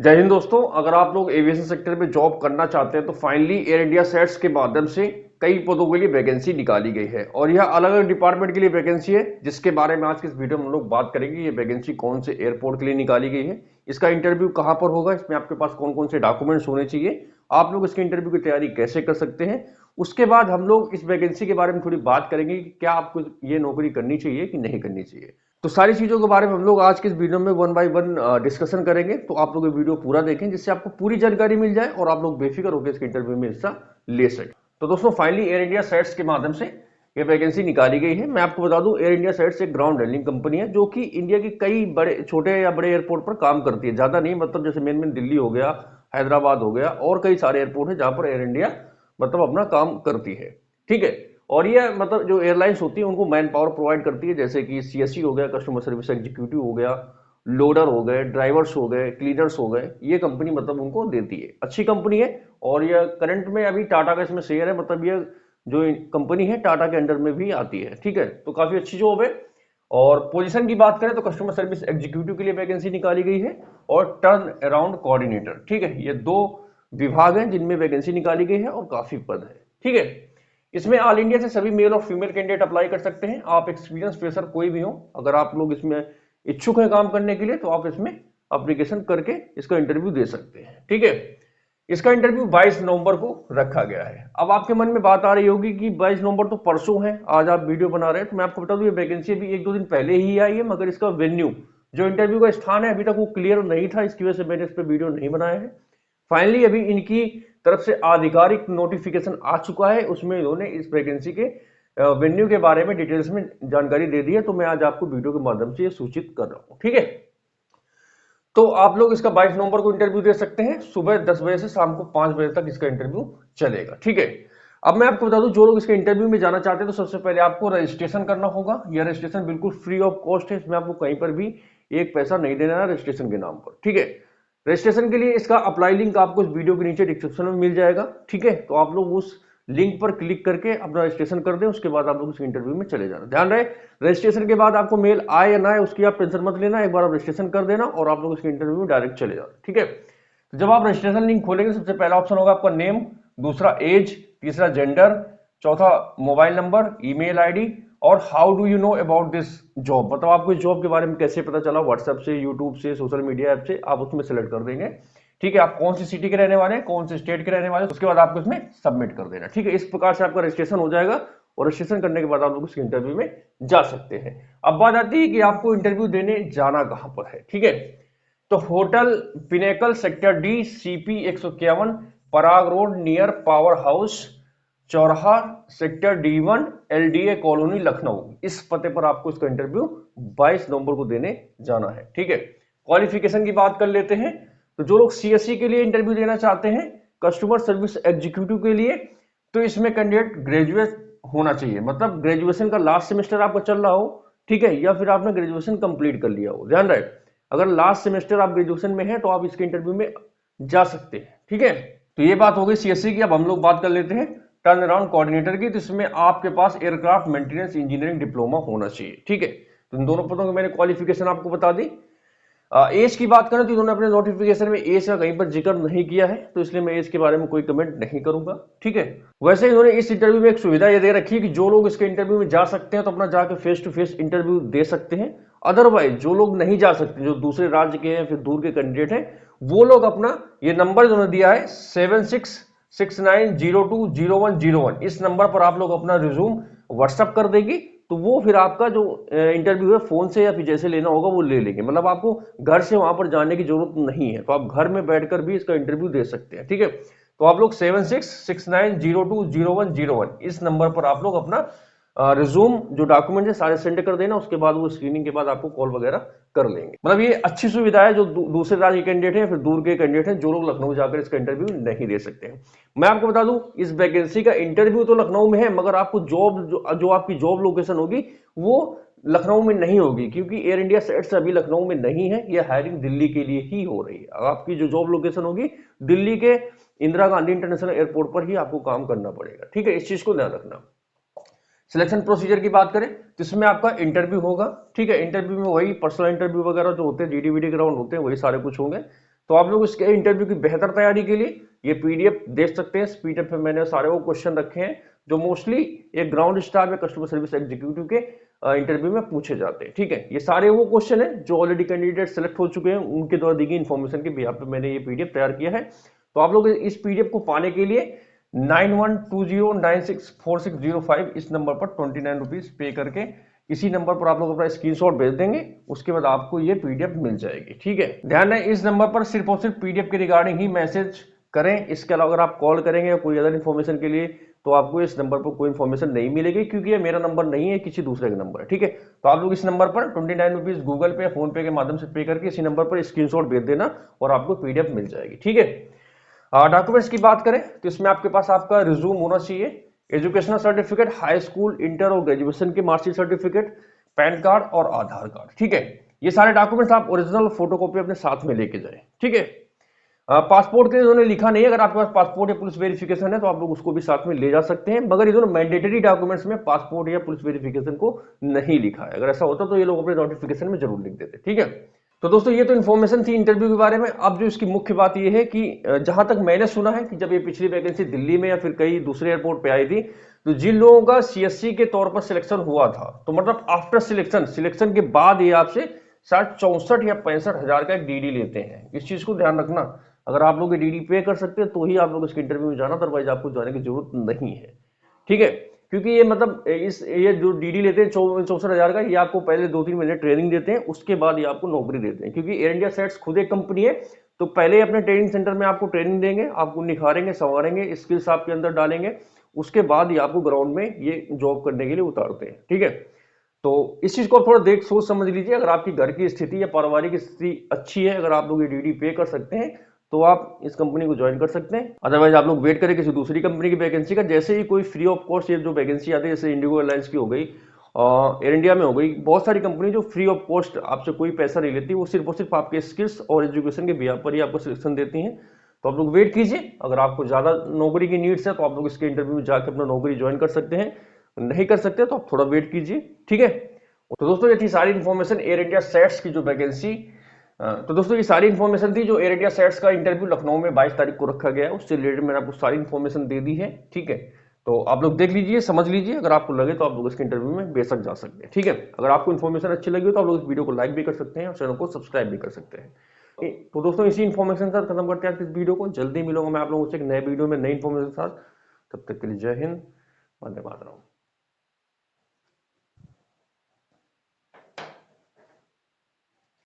जय हिंद दोस्तों। अगर आप लोग एविएशन सेक्टर में जॉब करना चाहते हैं तो फाइनली एयर इंडिया सेट्स के माध्यम से कई पदों के लिए वैकेंसी निकाली गई है और यह अलग अलग डिपार्टमेंट के लिए वैकेंसी है, जिसके बारे में आज की इस वीडियो में हम लोग बात करेंगे। ये वैकेंसी कौन से एयरपोर्ट के लिए निकाली गई है, इसका इंटरव्यू कहां पर होगा, इसमें आपके पास कौन कौन से डॉक्यूमेंट्स होने चाहिए, आप लोग इसके इंटरव्यू की तैयारी कैसे कर सकते हैं। उसके बाद हम लोग इस वैकेंसी के बारे में थोड़ी बात करेंगे कि क्या आपको ये नौकरी करनी चाहिए कि नहीं करनी चाहिए। तो सारी चीजों के बारे में हम लोग आज के इस वीडियो में वन बाय वन डिस्कशन करेंगे। तो आप लोग ये वीडियो पूरा देखें जिससे आपको पूरी जानकारी मिल जाए और आप लोग बेफिक्र होकर इसके इंटरव्यू में हिस्सा ले सकें। तो दोस्तों फाइनली एयर इंडिया सेट्स के माध्यम से ये वैकेंसी निकाली गई है। मैं आपको बता दूं, एयर इंडिया सेट्स एक ग्राउंड हैंडलिंग कंपनी है जो कि इंडिया के कई बड़े छोटे या बड़े एयरपोर्ट पर काम करती है। ज्यादा नहीं, मतलब जैसे मेन दिल्ली हो गया, हैदराबाद हो गया और कई सारे एयरपोर्ट है जहां पर एयर इंडिया मतलब अपना काम करती है। ठीक है। और ये मतलब जो एयरलाइंस होती है उनको मैन पावर प्रोवाइड करती है, जैसे कि सीएससी हो गया, कस्टमर सर्विस एग्जीक्यूटिव हो गया, लोडर हो गए, ड्राइवर्स हो गए, क्लीनर्स हो गए। ये कंपनी मतलब उनको देती है, अच्छी कंपनी है। और ये करंट में अभी टाटा का इसमें शेयर है, मतलब ये जो कंपनी है टाटा के अंडर में भी आती है। ठीक है, तो काफी अच्छी जॉब है। और पोजीशन की बात करें तो कस्टमर सर्विस एग्जीक्यूटिव के लिए वैकेंसी निकाली गई है और टर्न अराउंड कोऑर्डिनेटर। ठीक है, ये दो विभाग हैं जिनमें वैकेंसी निकाली गई है और काफी पद है। ठीक है, इसमें ऑल इंडिया से सभी मेल और फीमेल कैंडिडेट अप्लाई कर सकते हैं। आप एक्सपीरियंस फ्रेशर कोई भी हो, अगर आप लोग इसमें इच्छुक हैं काम करने के लिए तो आप इसमें एप्लीकेशन करके इसका इंटरव्यू दे सकते हैं। ठीक है, इसका इंटरव्यू 22 नवंबर को रखा गया है। अब आपके मन में बात आ रही होगी कि 22 नवंबर तो परसों है, आज आप वीडियो बना रहे हैं। तो मैं आपको बता दूं, ये वैकेंसी भी एक दो दिन पहले ही आई है, मगर इसका वेन्यू जो इंटरव्यू का स्थान है अभी तक वो क्लियर नहीं था, इसकी वजह से मैंने इस पर वीडियो नहीं बनाया है। फाइनली अभी इनकी तरफ से आधिकारिक नोटिफिकेशन आ चुका है, उसमें इन्होंने इस वैकेंसी के वेन्यू के बारे में डिटेल्स में जानकारी दे दी है। तो मैं आज आपको वीडियो के माध्यम से ये सूचित कर रहा हूं। ठीक है, तो आप लोग इसका 22 नवंबर को इंटरव्यू दे सकते हैं। सुबह 10 बजे से शाम को 5 बजे तक इसका इंटरव्यू चलेगा। ठीक है, अब मैं आपको बता दूं, जो लोग इसके इंटरव्यू में जाना चाहते हैं तो सबसे पहले आपको रजिस्ट्रेशन करना होगा। यह रजिस्ट्रेशन बिल्कुल फ्री ऑफ कॉस्ट है, इसमें आपको कहीं पर भी एक पैसा नहीं देना है रजिस्ट्रेशन के नाम पर। ठीक है, रजिस्ट्रेशन के लिए इसका अप्लाई लिंक आपको इस वीडियो के नीचे डिस्क्रिप्शन में मिल जाएगा। ठीक है, तो आप लोग उस लिंक पर क्लिक करके अपना रजिस्ट्रेशन कर दें, उसके बाद आप लोग इस इंटरव्यू में चले जाना। ध्यान रहे, रजिस्ट्रेशन के बाद आपको मेल आए या ना आए उसकी आप टेंशन मत लेना, एक बार आप रजिस्ट्रेशन कर देना और आप लोग इसके इंटरव्यू में डायरेक्ट चले जाना। ठीक है, तो जब आप रजिस्ट्रेशन लिंक खोलेंगे सबसे पहला ऑप्शन होगा आपका नेम, दूसरा एज, तीसरा जेंडर, चौथा मोबाइल नंबर, ईमेल आईडी और how do you know about this job, मतलब आपको इस जॉब के बारे में कैसे पता चला, व्हाट्सएप से, यूट्यूब से, सोशल मीडिया ऐप से, आप उसमें सेलेक्ट कर देंगे। ठीक है, आप कौन सी सिटी के रहने वाले हैं, कौन से स्टेट के रहने वाले हैं, उसके बाद आपको इसमें सबमिट कर देना। ठीक है, इस प्रकार से आपका रजिस्ट्रेशन हो जाएगा और रजिस्ट्रेशन करने के बाद आप लोग इस इंटरव्यू में जा सकते हैं। अब बात आती है कि आपको इंटरव्यू देने जाना कहां पर है। ठीक है, तो hotel pinnacle sector D, CP 151, पराग रोड नियर पावर हाउस चौराहा, sector D1, LDA colony, Lucknow. इस पते पर आपको इसका इंटरव्यू 22 नवंबर को देने जाना है। ठीक है, क्वालिफिकेशन की बात कर लेते हैं। तो जो लोग सीएससी के लिए इंटरव्यू देना चाहते हैं, कस्टमर सर्विस एग्जीक्यूटिव के लिए, तो इसमें कैंडिडेट ग्रेजुएट होना चाहिए, मतलब ग्रेजुएशन का लास्ट सेमेस्टर आपका चल रहा हो। ठीक है, या फिर आपने ग्रेजुएशन कंप्लीट कर लिया हो। ध्यान रहे, अगर लास्ट सेमेस्टर आप ग्रेजुएशन में है तो आप इसके इंटरव्यू में जा सकते हैं। ठीक है, तो ये बात हो गई सीएससी की। अब हम लोग बात कर लेते हैं टर्न अराउंड कोऑर्डिनेटर की। तो इसमें आपके पास एयरक्राफ्ट मेंटेनेंस इंजीनियरिंग डिप्लोमा होना चाहिए। ठीक है, तो इन दोनों पदों की मैंने क्वालिफिकेशन आपको बता दी। एज की बात करें तो इन्होंने अपने नोटिफिकेशन में एज का कहीं पर जिक्र नहीं किया है, तो इसलिए मैं एज के बारे में कोई कमेंट नहीं करूंगा। ठीक है, वैसे इन्होंने इस इंटरव्यू में एक सुविधा ये दे रखी है कि जो लोग इसके इंटरव्यू में जा सकते हैं तो अपना जाकर फेस टू फेस इंटरव्यू दे सकते हैं। अदरवाइज जो लोग नहीं जा सकते, जो दूसरे राज्य के हैं, फिर दूर के कैंडिडेट हैं, वो लोग अपना ये नंबर इन्होंने दिया है 7669020101, इस नंबर पर आप लोग अपना रिज्यूम व्हाट्सएप कर देगी, तो वो फिर आपका जो इंटरव्यू है फोन से या फिर जैसे लेना होगा वो ले लेंगे। मतलब आपको घर से वहां पर जाने की जरूरत नहीं है, तो आप घर में बैठकर भी इसका इंटरव्यू दे सकते हैं। ठीक है, तो आप लोग 7669020101 इस नंबर पर आप लोग अपना रिज्यूम जो डॉक्यूमेंट है सारे सेंड कर देना, उसके बाद वो स्क्रीनिंग के बाद आपको कॉल वगैरह कर लेंगे। मतलब ये अच्छी सुविधा है जो दूसरे राज्य के कैंडिडेट हैं, फिर दूर के कैंडिडेट हैं, जो लोग लखनऊ जाकर इसका इंटरव्यू नहीं दे सकते हैं। मैं आपको बता दूं, इस वैकेंसी का इंटरव्यू तो लखनऊ में है, मगर आपको जॉब जो आपकी जॉब लोकेशन होगी वो लखनऊ में नहीं होगी, क्योंकि एयर इंडिया सेट्स अभी लखनऊ में नहीं है, ये हायरिंग दिल्ली के लिए ही हो रही है। आपकी जो जॉब लोकेशन होगी दिल्ली के इंदिरा गांधी इंटरनेशनल एयरपोर्ट पर ही आपको काम करना पड़ेगा। ठीक है, इस चीज को ध्यान रखना। सिलेक्शन प्रोसीजर की बात करें तो इसमें आपका इंटरव्यू होगा। ठीक है, इंटरव्यू में वही पर्सनल इंटरव्यू वगैरह जो होते हैं, जीडी वीडी ग्राउंड होते हैं, वही सारे कुछ होंगे। तो आप लोग इसके इंटरव्यू की बेहतर तैयारी के लिए ये पीडीएफ देख सकते हैं। इस पीडीएफ में मैंने सारे वो क्वेश्चन रखे हैं जो मोस्टली एक ग्राउंड स्टाफ या कस्टमर सर्विस एग्जीक्यूटिव के इंटरव्यू में पूछे जाते हैं। ठीक है, ये सारे वो क्वेश्चन है जो ऑलरेडी कैंडिडेट सेलेक्ट हो चुके हैं, उनके द्वारा दी गई इन्फॉर्मेशन के बिहाफ पे मैंने ये पीडीएफ तैयार किया है। तो आप लोग इस पीडीएफ को पाने के लिए 9120964605 इस नंबर पर 29 रुपीज पे करके इसी नंबर पर आप लोग अपना स्क्रीनशॉट भेज देंगे, उसके बाद आपको ये पीडीएफ मिल जाएगी। ठीक है, ध्यान है इस नंबर पर सिर्फ और सिर्फ पीडीएफ के रिगार्डिंग ही मैसेज करें। इसके अलावा अगर आप कॉल करेंगे या कोई अदर इन्फॉर्मेशन के लिए तो आपको इस नंबर पर कोई इन्फॉर्मेशन नहीं मिलेगी, क्योंकि ये मेरा नंबर नहीं है, किसी दूसरे का नंबर है। ठीक है, तो आप लोग इस नंबर पर 29 रुपीज गूगल पे या फोन पे के माध्यम से पे करके इसी नंबर पर स्क्रीनशॉट भेज देना और आपको पीडीएफ मिल जाएगी। ठीक है, डॉक्यूमेंट्स की बात करें तो इसमें आपके पास आपका रिज्यूम होना चाहिए, educational certificate, high school, inter और ग्रेजुएशन के मार्कशीट सर्टिफिकेट, पैन कार्ड और आधार कार्ड। ठीक है, ये सारे डॉक्यूमेंट्स आप ओरिजिनल फोटोकॉपी अपने साथ में लेके जाएं। ठीक है, पासपोर्ट के लिए उन्होंने लिखा नहीं है, अगर आपके पास पासपोर्ट या पुलिस वेरिफिकेशन है तो आप लोग उसको भी साथ में ले जा सकते हैं, मगर ये दोनों मैंडेटरी डॉक्यूमेंट्स में पासपोर्ट या पुलिस वेरिफिकेशन को नहीं लिखा है। अगर ऐसा होता तो ये लोग अपने नोटिफिकेशन में जरूर लिख देते। ठीक है, तो दोस्तों ये तो इन्फॉर्मेशन थी इंटरव्यू के बारे में। अब जो इसकी मुख्य बात ये है कि जहां तक मैंने सुना है कि जब ये पिछली वैकेंसी दिल्ली में या फिर कई दूसरे एयरपोर्ट पे आई थी, तो जिन लोगों का सीएससी के तौर पर सिलेक्शन हुआ था, तो मतलब आफ्टर सिलेक्शन के बाद ये आपसे शायद 64 या 65 हजार का एक डीडी लेते हैं। इस चीज को ध्यान रखना, अगर आप लोग ये डीडी पे कर सकते हैं तो ही आप लोग इसके इंटरव्यू में जाना, अदरवाइज आपको जाने की जरूरत नहीं है। ठीक है, क्योंकि ये मतलब ये जो डीडी लेते हैं 64 हजार का, ये आपको पहले 2-3 महीने ट्रेनिंग देते हैं, उसके बाद ये आपको नौकरी देते हैं। क्योंकि एयर इंडिया सेट्स खुद एक कंपनी है, तो पहले अपने ट्रेनिंग सेंटर में आपको ट्रेनिंग देंगे, आपको निखारेंगे, संवारेंगे, स्किल्स आपके अंदर डालेंगे, उसके बाद ही आपको ग्राउंड में ये जॉब करने के लिए उतारते हैं। ठीक है, तो इस चीज को थोड़ा देख सोच समझ लीजिए। अगर आपकी घर की स्थिति या पारिवारिक स्थिति अच्छी है, अगर आप लोग ये डीडी पे कर सकते हैं तो आप इस कंपनी को ज्वाइन कर सकते हैं, अदरवाइज आप लोग वेट करें किसी दूसरी कंपनी की वैकेंसी का। जैसे ही कोई फ्री ऑफ कॉस्ट ये जो वैकेंसी आती है, जैसे इंडिगो एयरलाइंस की हो गई, एयर इंडिया में हो गई, बहुत सारी कंपनी जो फ्री ऑफ कॉस्ट आपसे कोई पैसा नहीं लेती, वो सिर्फ और सिर्फ आपके स्किल्स और एजुकेशन के बिहाफ पर ही आपको सिलेक्शन देती हैं। तो आप लोग वेट कीजिए, अगर आपको ज्यादा नौकरी की नीड्स है तो आप लोग इसके इंटरव्यू में जाकर अपना नौकरी ज्वाइन कर सकते हैं, नहीं कर सकते तो आप थोड़ा वेट कीजिए। ठीक है, तो दोस्तों ये थी सारी इन्फॉर्मेशन एयर इंडिया सेट्स की जो वैकेंसी। तो दोस्तों ये सारी इन्फॉर्मेशन थी जो एयर इंडिया सेट्स का इंटरव्यू लखनऊ में 22 तारीख को रखा गया है, उससे रिलेटेड मैंने आपको सारी इन्फॉर्मेशन दे दी है। ठीक है, तो आप लोग देख लीजिए, समझ लीजिए, अगर आपको लगे तो आप लोग इसके इंटरव्यू में बेशक जा सकते हैं। ठीक है, अगर आपको इन्फॉर्मेशन अच्छी लगी हो तो आप लोग इस वीडियो को लाइक भी कर सकते हैं और चैनल को सब्सक्राइब भी कर सकते हैं। तो दोस्तों इसी इन्फॉर्मेशन के साथ खत्म करते हैं आज इस वीडियो को। जल्दी मिलूंगा मैं आप लोगों से एक नए वीडियो में नई इन्फॉर्मेशन के साथ। तब तक के लिए जय हिंद, वंदे मातरम।